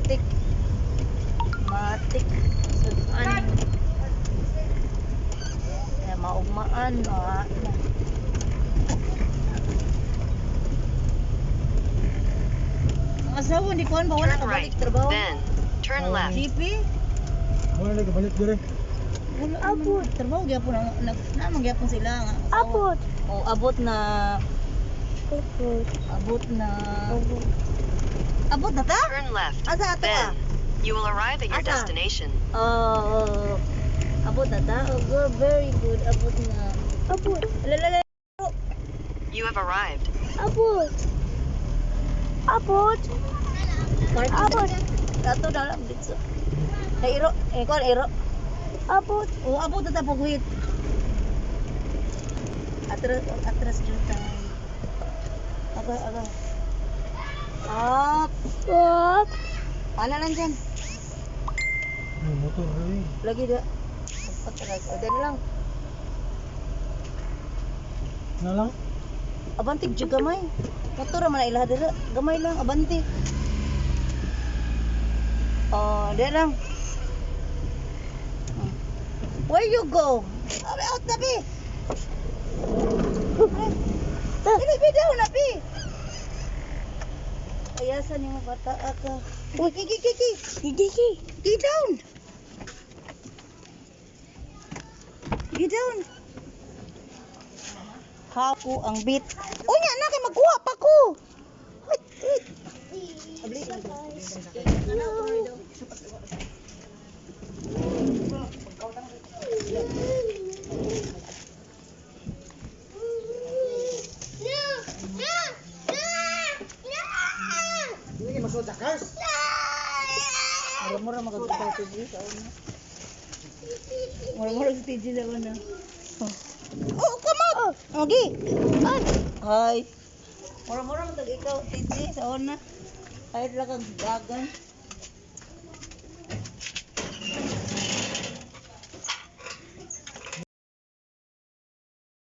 matik. Matik. Sudan. Ya maugmaan, na. Ang asawa ni Kuan ba wala Turn kabalik right, trabaho? then turn left. GP? Wala lagi balik dire. Wala abot. Trabaho gyapon na gyapon sila nga. Abot. Oh, abot na. Abot. Abot na. Abot. Abot na ta? Turn left, Asa ato then ah? you will arrive at your Asa? destination. Abot na ta? Oh, good, very good. Abot na. Abot. Lalala. You have arrived. Abot. Abot. Abot. Ato na lang dito. Hey, iro. Kuan, iro. Abot. Oh, abot na ta pagwit. Atras dyan tayo. Aga. Up. Up. Ano lang dyan? May motor rin. Lagi da. Atras. O, dyan lang. Na lang. Abanti dyan gamay. Motor naman na ilaha dira. Gamay lang, abanti. Oh, dyan lang. Where you go? Abi, out na, Pi. Bi, down na, Pi. Ayasan yung bata ka. Uy, kiki. Gigi. Get down. Get down. Hapo ang bit. Uy, nga na kay magkuha pa ko. Wait. Abli. Ini masuk jakas. Mura-mura magkakita sa TV sa una. Mura-mura sa TV sa una. Oh, come on! Okay. Hi. Mura-mura matag ikaw TV sa una. Kahit lang kang dagan.